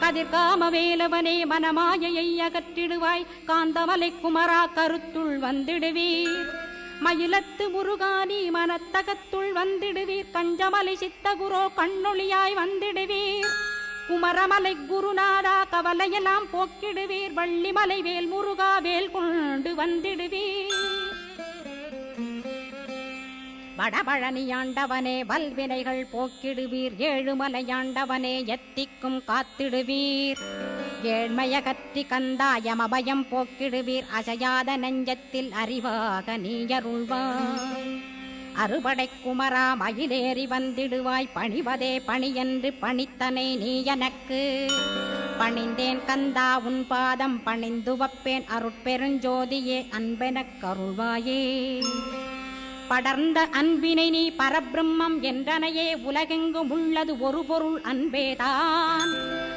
கதிர்காம வேலவனே மனமாயையை அகற்றிடுவாய் காந்தமலை குமரா கருத்துள் வந்திடுவீர் மயிலத்து முருகானி மனத்தகத்துள் வந்திடுவீர் கஞ்சமலை சித்தகுரோ கண்ணொளியாய் வந்திடுவீர் குமரமலை குருநாதா கவலையெல்லாம் போக்கிடுவீர் வள்ளிமலை வேல் முருகா வேல் கொண்டு வந்திடுவீர் வடபழனியாண்டவனே வல்வினைகள் போக்கிடுவீர் ஏழுமலையாண்டவனே எத்திக்கும் காத்திடுவீர் ஏழ்மையகற்றி கந்தாயம் அபயம் போக்கிடுவீர் அசையாத நெஞ்சத்தில் அறிவாக நீயருள்வாய் அறுபடை குமரா மயிலேறி வந்திடுவாய் பணிவதே பணியென்று பணித்தனை நீ எனக்கு பணிந்தேன் கந்தா உன் பாதம் பணிந்து வப்பேன் அருட்பெருஞ்சோதியே அன்பெனக் கருள்வாயே படர்ந்த அன்பினை நீ பரபிரம்மம் என்றனையே உலகெங்கும் உள்ளது ஒரு பொருள் அன்பேதான்